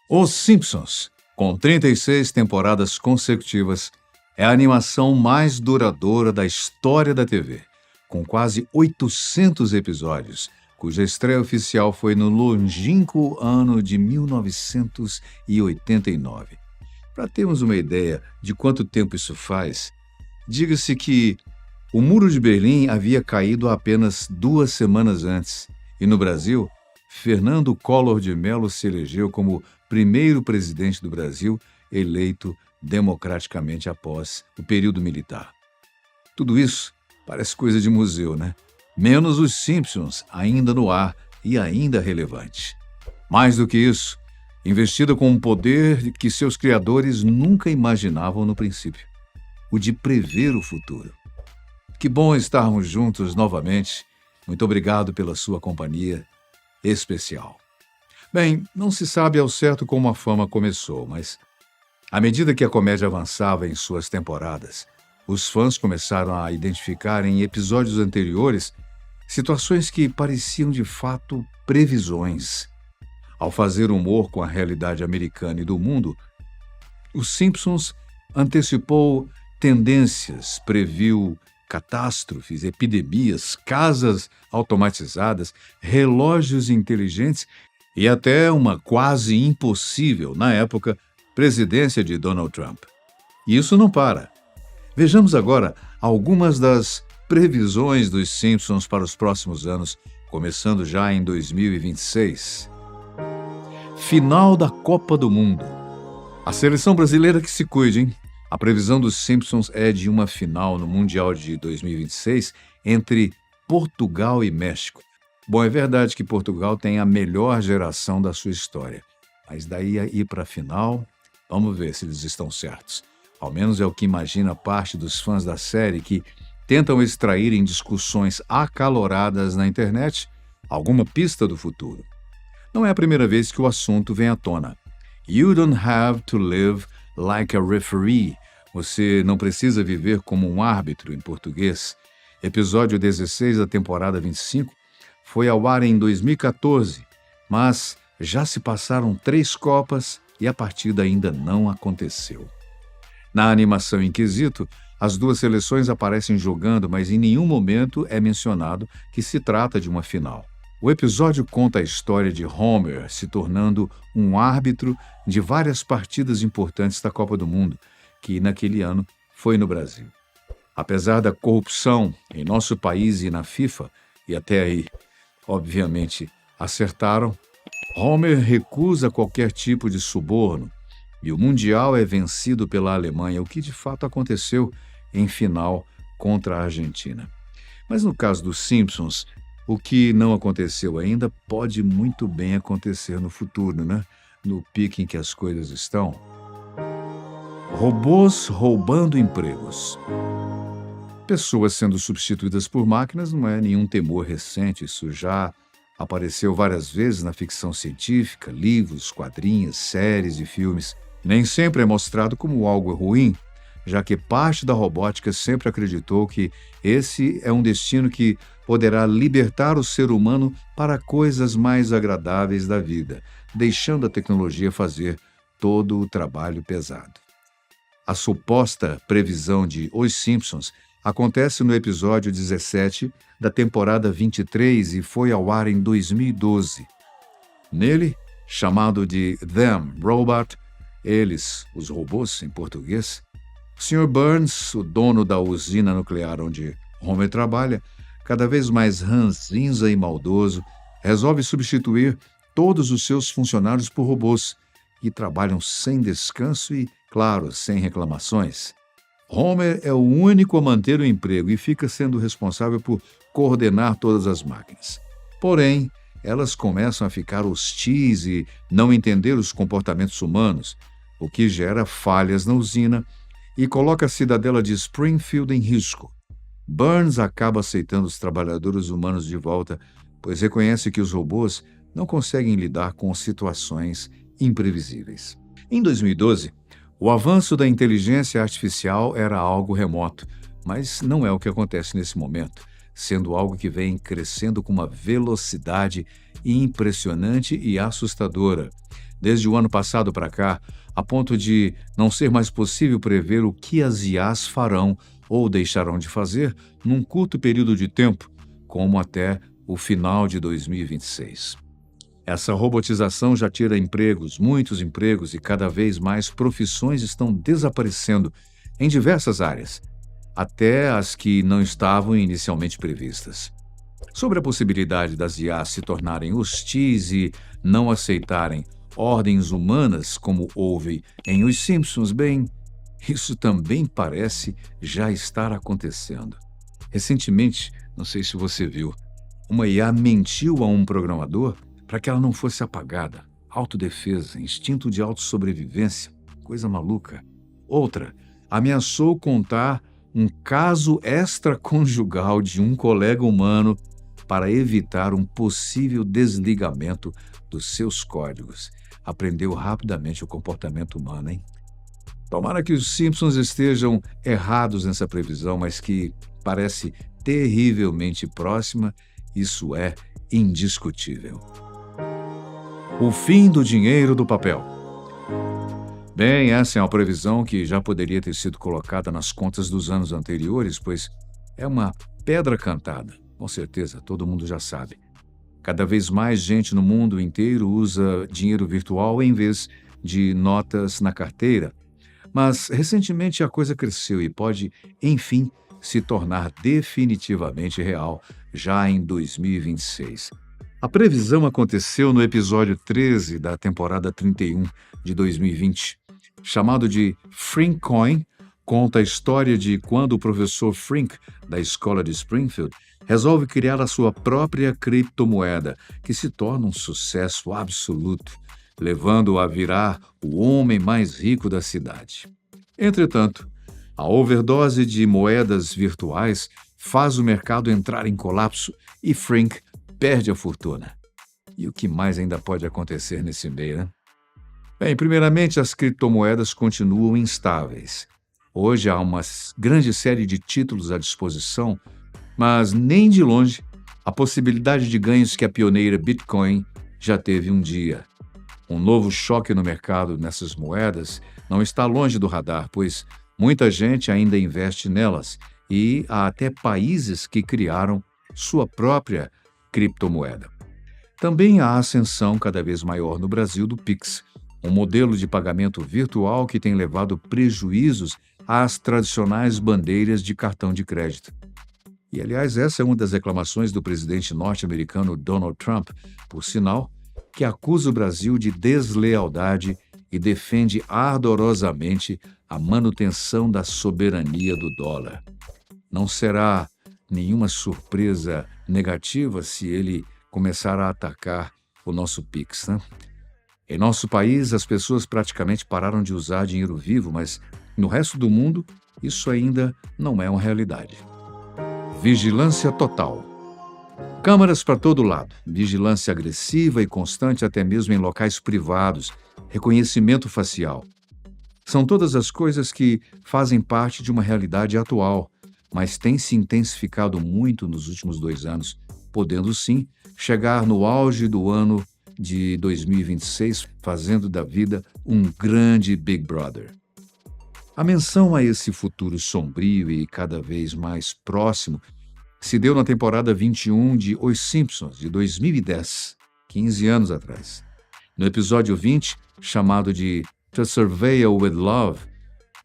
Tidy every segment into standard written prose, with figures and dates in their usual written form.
Os Simpsons, com 36 temporadas consecutivas, é a animação mais duradoura da história da TV, com quase 800 episódios, cuja estreia oficial foi no longínquo ano de 1989. Para termos uma ideia de quanto tempo isso faz, diga-se que o Muro de Berlim havia caído apenas 2 semanas antes, e no Brasil, Fernando Collor de Mello se elegeu como primeiro presidente do Brasil, eleito democraticamente após o período militar. Tudo isso parece coisa de museu, né? Menos os Simpsons, ainda no ar e ainda relevante. Mais do que isso, investida com um poder que seus criadores nunca imaginavam no princípio, o de prever o futuro. Que bom estarmos juntos novamente. Muito obrigado pela sua companhia especial. Bem, não se sabe ao certo como a fama começou, mas à medida que a comédia avançava em suas temporadas, os fãs começaram a identificar em episódios anteriores situações que pareciam de fato previsões. Ao fazer humor com a realidade americana e do mundo, os Simpsons antecipou tendências, previu catástrofes, epidemias, casas automatizadas, relógios inteligentes e até uma quase impossível, na época, presidência de Donald Trump. E isso não para. Vejamos agora algumas das previsões dos Simpsons para os próximos anos, começando já em 2026. Final da Copa do Mundo. A seleção brasileira que se cuide, hein? A previsão dos Simpsons é de uma final no Mundial de 2026 entre Portugal e México. Bom, é verdade que Portugal tem a melhor geração da sua história, mas daí a ir para a final, vamos ver se eles estão certos. Ao menos é o que imagina parte dos fãs da série que tentam extrair em discussões acaloradas na internet alguma pista do futuro. Não é a primeira vez que o assunto vem à tona. You don't have to live like a referee. Você não precisa viver como um árbitro, em português. Episódio 16 da temporada 25 foi ao ar em 2014, mas já se passaram 3 Copas e a partida ainda não aconteceu. Na animação em quesito, as duas seleções aparecem jogando, mas em nenhum momento é mencionado que se trata de uma final. O episódio conta a história de Homer se tornando um árbitro de várias partidas importantes da Copa do Mundo, que naquele ano foi no Brasil. Apesar da corrupção em nosso país e na FIFA, e até aí, obviamente, acertaram, Homer recusa qualquer tipo de suborno e o Mundial é vencido pela Alemanha, o que de fato aconteceu em final contra a Argentina. Mas no caso dos Simpsons, o que não aconteceu ainda pode muito bem acontecer no futuro, né? No pique em que as coisas estão. Robôs roubando empregos. Pessoas sendo substituídas por máquinas não é nenhum temor recente, isso já apareceu várias vezes na ficção científica, livros, quadrinhos, séries e filmes. Nem sempre é mostrado como algo ruim, já que parte da robótica sempre acreditou que esse é um destino que poderá libertar o ser humano para coisas mais agradáveis da vida, deixando a tecnologia fazer todo o trabalho pesado. A suposta previsão de Os Simpsons acontece no episódio 17 da temporada 23 e foi ao ar em 2012. Nele, chamado de Them Robot, eles, os robôs em português, o Sr. Burns, o dono da usina nuclear onde Homer trabalha, cada vez mais ranzinza e maldoso, resolve substituir todos os seus funcionários por robôs que trabalham sem descanso e, claro, sem reclamações. Homer é o único a manter o emprego e fica sendo responsável por coordenar todas as máquinas. Porém, elas começam a ficar hostis e não entender os comportamentos humanos, o que gera falhas na usina e coloca a cidadela de Springfield em risco. Burns acaba aceitando os trabalhadores humanos de volta, pois reconhece que os robôs não conseguem lidar com situações imprevisíveis. Em 2012, o avanço da inteligência artificial era algo remoto, mas não é o que acontece nesse momento, sendo algo que vem crescendo com uma velocidade impressionante e assustadora. desde o ano passado para cá, a ponto de não ser mais possível prever o que as IAs farão ou deixarão de fazer num curto período de tempo, como até o final de 2026. Essa robotização já tira empregos, muitos empregos, e cada vez mais profissões estão desaparecendo em diversas áreas, até as que não estavam inicialmente previstas. Sobre a possibilidade das IAs se tornarem hostis e não aceitarem ordens humanas, como houve em Os Simpsons, bem, isso também parece já estar acontecendo. Recentemente, não sei se você viu, uma IA mentiu a um programador para que ela não fosse apagada. Autodefesa, instinto de autossobrevivência, coisa maluca. Outra ameaçou contar um caso extraconjugal de um colega humano para evitar um possível desligamento dos seus códigos. Aprendeu rapidamente o comportamento humano, hein? Tomara que os Simpsons estejam errados nessa previsão, mas que parece terrivelmente próxima, isso é indiscutível. O fim do dinheiro do papel. Bem, essa é uma previsão que já poderia ter sido colocada nas contas dos anos anteriores, pois é uma pedra cantada. Com certeza, todo mundo já sabe. Cada vez mais gente no mundo inteiro usa dinheiro virtual em vez de notas na carteira. Mas, recentemente, a coisa cresceu e pode, enfim, se tornar definitivamente real já em 2026. A previsão aconteceu no episódio 13 da temporada 31 de 2020. Chamado de Frinkcoin, conta a história de quando o professor Frink, da escola de Springfield, resolve criar a sua própria criptomoeda, que se torna um sucesso absoluto, levando-o a virar o homem mais rico da cidade. Entretanto, a overdose de moedas virtuais faz o mercado entrar em colapso e Frink perde a fortuna. E o que mais ainda pode acontecer nesse meio, né? Bem, primeiramente, as criptomoedas continuam instáveis. Hoje há uma grande série de títulos à disposição, mas nem de longe a possibilidade de ganhos que a pioneira Bitcoin já teve um dia. Um novo choque no mercado nessas moedas não está longe do radar, pois muita gente ainda investe nelas e há até países que criaram sua própria criptomoeda. Também há ascensão cada vez maior no Brasil do Pix, um modelo de pagamento virtual que tem levado prejuízos às tradicionais bandeiras de cartão de crédito. E, aliás, essa é uma das reclamações do presidente norte-americano Donald Trump, por sinal, que acusa o Brasil de deslealdade e defende ardorosamente a manutenção da soberania do dólar. Não será nenhuma surpresa negativa se ele começar a atacar o nosso Pix, né? Em nosso país, as pessoas praticamente pararam de usar dinheiro vivo, mas no resto do mundo, isso ainda não é uma realidade. Vigilância total. Câmeras para todo lado, vigilância agressiva e constante até mesmo em locais privados, reconhecimento facial. São todas as coisas que fazem parte de uma realidade atual, mas têm se intensificado muito nos últimos 2 anos, podendo sim chegar no auge do ano de 2026, fazendo da vida um grande Big Brother. A menção a esse futuro sombrio e cada vez mais próximo se deu na temporada 21 de Os Simpsons, de 2010, 15 anos atrás. No episódio 20, chamado de To Surveil with Love,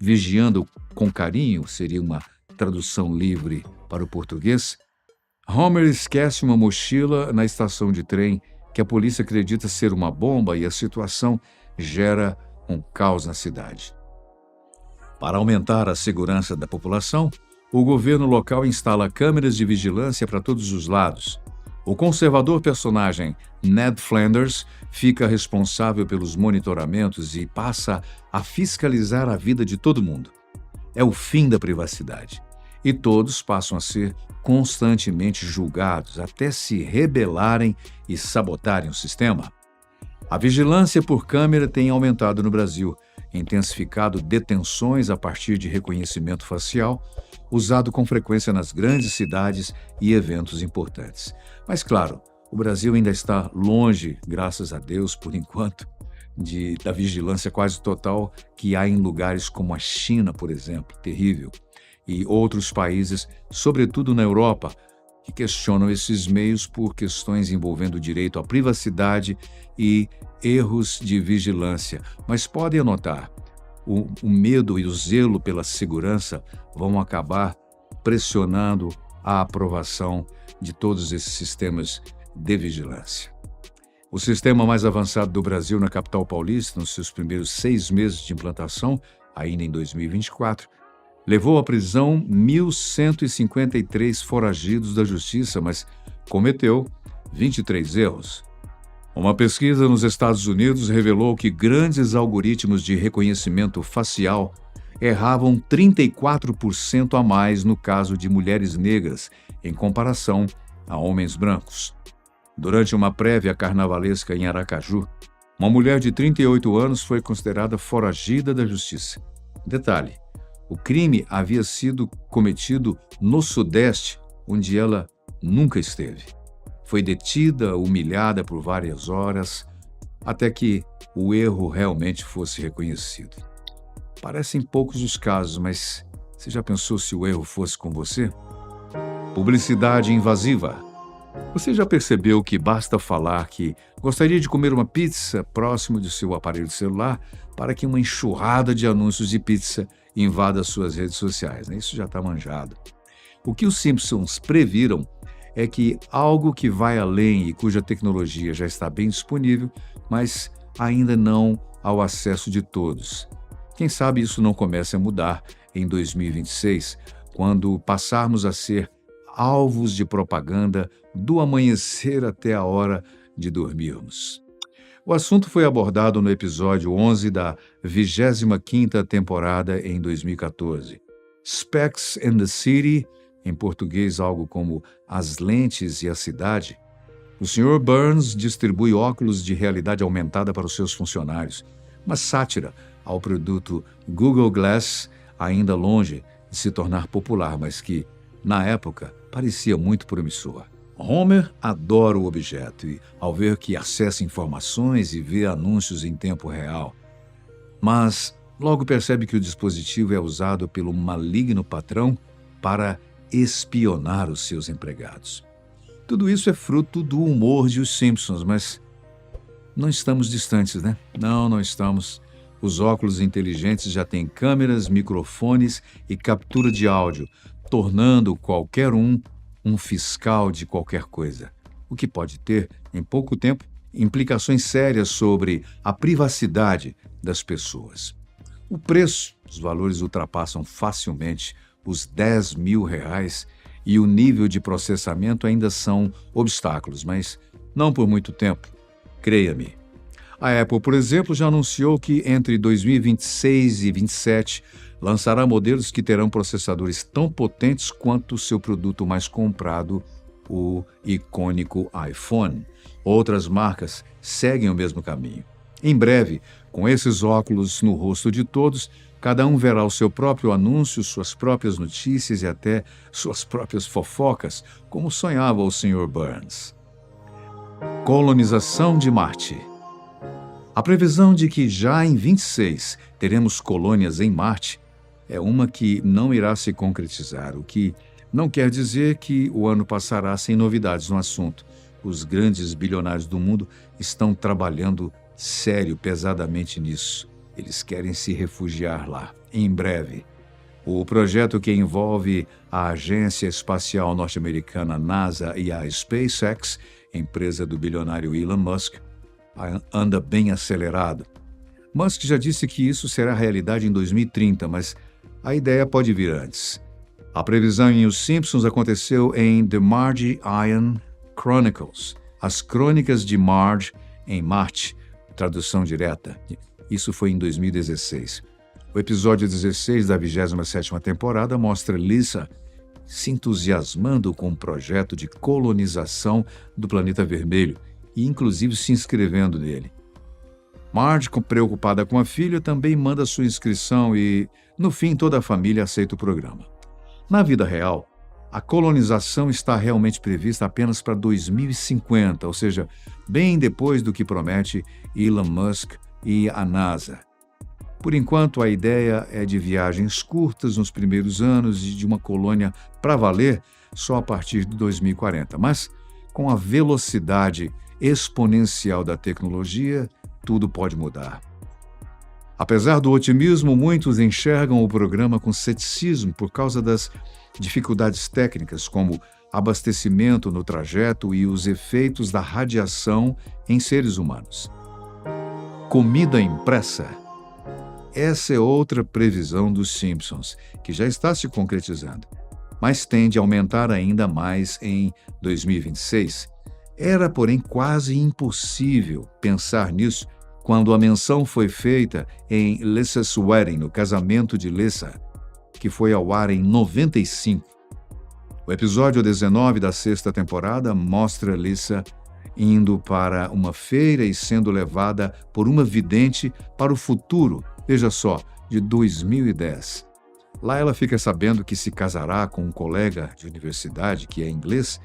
Vigiando com Carinho, seria uma tradução livre para o português, Homer esquece uma mochila na estação de trem que a polícia acredita ser uma bomba e a situação gera um caos na cidade. Para aumentar a segurança da população, o governo local instala câmeras de vigilância para todos os lados. O conservador personagem Ned Flanders fica responsável pelos monitoramentos e passa a fiscalizar a vida de todo mundo. É o fim da privacidade. E todos passam a ser constantemente julgados até se rebelarem e sabotarem o sistema. A vigilância por câmera tem aumentado no Brasil, intensificado detenções a partir de reconhecimento facial, usado com frequência nas grandes cidades e eventos importantes. Mas, claro, o Brasil ainda está longe, graças a Deus, por enquanto, da vigilância quase total que há em lugares como a China, por exemplo, terrível, e outros países, sobretudo na Europa, que questionam esses meios por questões envolvendo o direito à privacidade e erros de vigilância. Mas podem notar, o medo e o zelo pela segurança vão acabar pressionando a aprovação de todos esses sistemas de vigilância. O sistema mais avançado do Brasil na capital paulista, nos seus primeiros 6 meses de implantação, ainda em 2024, levou à prisão 1.153 foragidos da justiça, mas cometeu 23 erros. Uma pesquisa nos Estados Unidos revelou que grandes algoritmos de reconhecimento facial erravam 34% a mais no caso de mulheres negras, em comparação a homens brancos. Durante uma prévia carnavalesca em Aracaju, uma mulher de 38 anos foi considerada foragida da justiça. Detalhe: o crime havia sido cometido no Sudeste, onde ela nunca esteve. Foi detida, humilhada por várias horas, até que o erro realmente fosse reconhecido. Parecem poucos os casos, mas você já pensou se o erro fosse com você? Publicidade invasiva. Você já percebeu que basta falar que gostaria de comer uma pizza próximo de seu aparelho de celular para que uma enxurrada de anúncios de pizza invada suas redes sociais, né? Isso já está manjado. O que os Simpsons previram é que algo que vai além e cuja tecnologia já está bem disponível, mas ainda não ao acesso de todos. Quem sabe isso não comece a mudar em 2026, quando passarmos a ser alvos de propaganda do amanhecer até a hora de dormirmos. O assunto foi abordado no episódio 11 da 25ª temporada em 2014. Specs and the City, em português algo como As Lentes e a Cidade. O Sr. Burns distribui óculos de realidade aumentada para os seus funcionários, uma sátira ao produto Google Glass, ainda longe de se tornar popular, mas que, na época, parecia muito promissor. Homer adora o objeto e, ao ver que acessa informações e vê anúncios em tempo real, mas logo percebe que o dispositivo é usado pelo maligno patrão para espionar os seus empregados. Tudo isso é fruto do humor de Os Simpsons, mas não estamos distantes, né? Não estamos. Os óculos inteligentes já têm câmeras, microfones e captura de áudio, tornando qualquer um fiscal de qualquer coisa, o que pode ter, em pouco tempo, implicações sérias sobre a privacidade das pessoas. O preço, os valores ultrapassam facilmente os R$10.000 e o nível de processamento ainda são obstáculos, mas não por muito tempo, creia-me. A Apple, por exemplo, já anunciou que entre 2026 e 2027 lançará modelos que terão processadores tão potentes quanto o seu produto mais comprado, o icônico iPhone. Outras marcas seguem o mesmo caminho. Em breve, com esses óculos no rosto de todos, cada um verá o seu próprio anúncio, suas próprias notícias e até suas próprias fofocas, como sonhava o Sr. Burns. Colonização de Marte. A previsão de que já em 26 teremos colônias em Marte é uma que não irá se concretizar, o que não quer dizer que o ano passará sem novidades no assunto. Os grandes bilionários do mundo estão trabalhando sério, pesadamente nisso. Eles querem se refugiar lá, em breve. O projeto que envolve a Agência Espacial Norte-Americana NASA e a SpaceX, empresa do bilionário Elon Musk, anda bem acelerado. Musk já disse que isso será realidade em 2030, mas a ideia pode vir antes. A previsão em Os Simpsons aconteceu em The Marge Iron Chronicles, As Crônicas de Marge em Marte, tradução direta. Isso foi em 2016. O episódio 16 da 27ª temporada mostra Lisa se entusiasmando com o projeto de colonização do planeta vermelho e inclusive se inscrevendo nele. Marge, preocupada com a filha, também manda sua inscrição e, no fim, toda a família aceita o programa. Na vida real, a colonização está realmente prevista apenas para 2050, ou seja, bem depois do que promete Elon Musk e a NASA. Por enquanto, a ideia é de viagens curtas nos primeiros anos e de uma colônia para valer só a partir de 2040. Mas, com a velocidade exponencial da tecnologia, tudo pode mudar. Apesar do otimismo, muitos enxergam o programa com ceticismo por causa das dificuldades técnicas, como abastecimento no trajeto e os efeitos da radiação em seres humanos. Comida impressa. Essa é outra previsão dos Simpsons, que já está se concretizando, mas tende a aumentar ainda mais em 2026. Era, porém, quase impossível pensar nisso quando a menção foi feita em Lisa's Wedding, no casamento de Lisa, que foi ao ar em 95. O episódio 19 da sexta temporada mostra Lisa indo para uma feira e sendo levada por uma vidente para o futuro, veja só, de 2010. Lá ela fica sabendo que se casará com um colega de universidade que é inglês,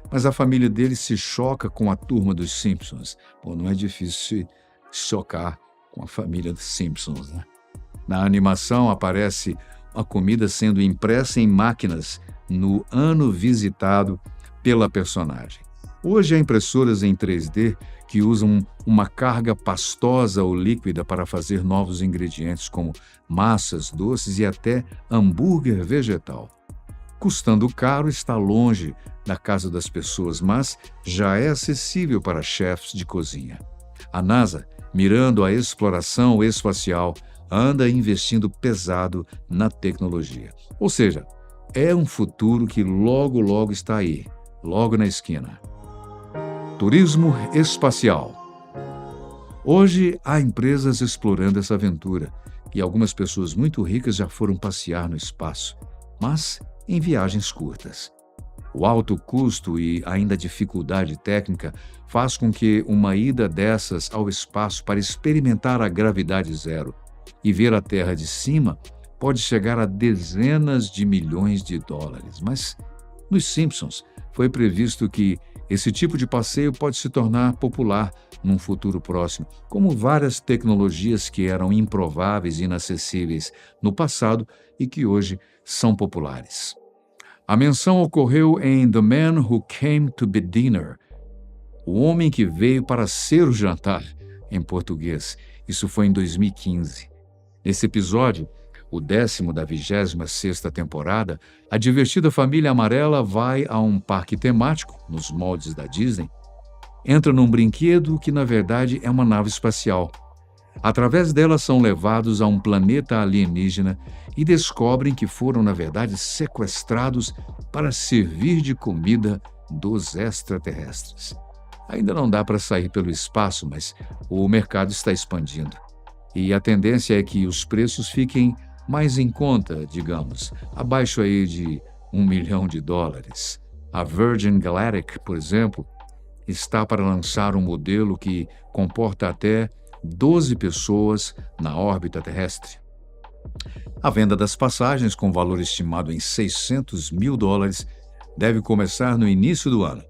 mas a família dele se choca com a turma dos Simpsons. Bom, não é difícil se chocar com a família dos Simpsons, né? Na animação aparece a comida sendo impressa em máquinas no ano visitado pela personagem. Hoje há impressoras em 3D que usam uma carga pastosa ou líquida para fazer novos ingredientes como massas, doces e até hambúrguer vegetal. Custando caro, está longe da casa das pessoas, mas já é acessível para chefes de cozinha. A NASA, mirando a exploração espacial, anda investindo pesado na tecnologia. Ou seja, é um futuro que logo está aí, logo na esquina. Turismo espacial. Hoje há empresas explorando essa aventura e algumas pessoas muito ricas já foram passear no espaço, mas em viagens curtas. O alto custo e ainda a dificuldade técnica faz com que uma ida dessas ao espaço para experimentar a gravidade zero e ver a Terra de cima pode chegar a dezenas de milhões de dólares. Mas nos Simpsons foi previsto que esse tipo de passeio pode se tornar popular num futuro próximo, como várias tecnologias que eram improváveis e inacessíveis no passado e que hoje são populares. A menção ocorreu em The Man Who Came to Be Dinner, O Homem que Veio para Ser o Jantar, em português. Isso foi em 2015. Nesse episódio, o 10º da 26ª temporada, a divertida família amarela vai a um parque temático, nos moldes da Disney, entra num brinquedo que, na verdade, é uma nave espacial. Através dela são levados a um planeta alienígena e descobrem que foram, na verdade, sequestrados para servir de comida dos extraterrestres. Ainda não dá para sair pelo espaço, mas o mercado está expandindo. E a tendência é que os preços fiquem mais em conta, digamos, abaixo aí de $1 milhão. A Virgin Galactic, por exemplo, está para lançar um modelo que comporta até 12 pessoas na órbita terrestre. A venda das passagens, com valor estimado em $600 mil, deve começar no início do ano.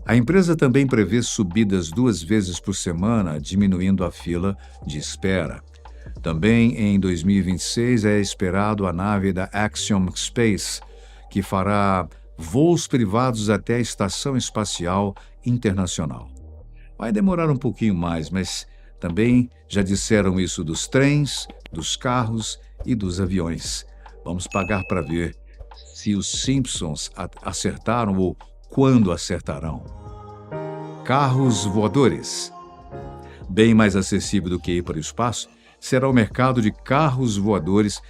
A empresa também prevê subidas 2 vezes por semana, diminuindo a fila de espera. Também em 2026 é esperado a nave da Axiom Space, que fará voos privados até a Estação Espacial Internacional. Vai demorar um pouquinho mais, mas também já disseram isso dos trens, dos carros e dos aviões. Vamos pagar para ver se os Simpsons acertaram ou quando acertarão. Carros voadores. Bem mais acessível do que ir para o espaço, será o mercado de carros voadores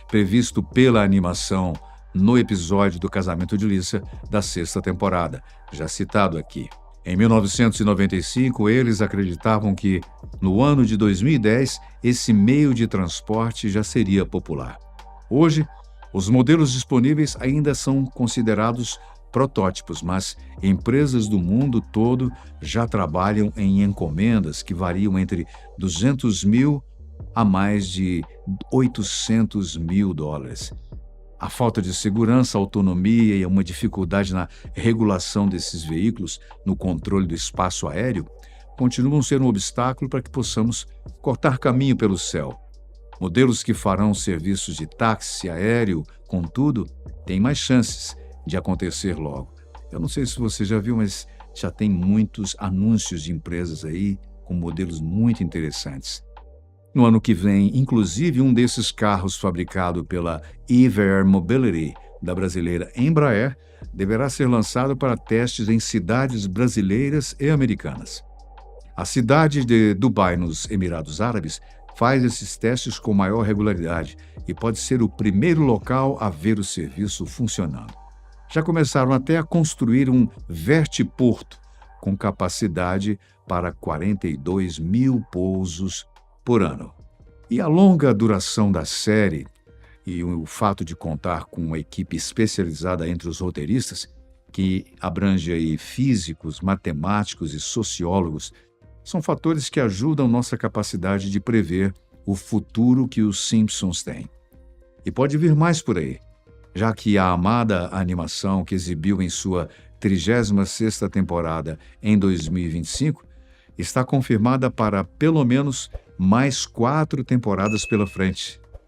previsto pela animação no episódio do Casamento de Lisa da 6ª temporada, já citado aqui. Em 1995, eles acreditavam que, no ano de 2010, esse meio de transporte já seria popular. Hoje, os modelos disponíveis ainda são considerados protótipos, mas empresas do mundo todo já trabalham em encomendas que variam entre $200 mil a mais de $800 mil. A falta de segurança, autonomia e uma dificuldade na regulação desses veículos no controle do espaço aéreo continuam sendo um obstáculo para que possamos cortar caminho pelo céu. Modelos que farão serviços de táxi aéreo, contudo, têm mais chances de acontecer logo. Eu não sei se você já viu, mas já tem muitos anúncios de empresas aí com modelos muito interessantes. No ano que vem, inclusive, um desses carros fabricado pela Eve Air Mobility, da brasileira Embraer, deverá ser lançado para testes em cidades brasileiras e americanas. A cidade de Dubai, nos Emirados Árabes, faz esses testes com maior regularidade e pode ser o primeiro local a ver o serviço funcionando. Já começaram até a construir um vertiporto com capacidade para 42 mil pousos por ano. E a longa duração da série e o fato de contar com uma equipe especializada entre os roteiristas, que abrange aí físicos, matemáticos e sociólogos, são fatores que ajudam nossa capacidade de prever o futuro que os Simpsons têm. E pode vir mais por aí, já que a amada animação que exibiu em sua 36ª temporada em 2025 está confirmada para pelo menos mais 4 temporadas pela frente.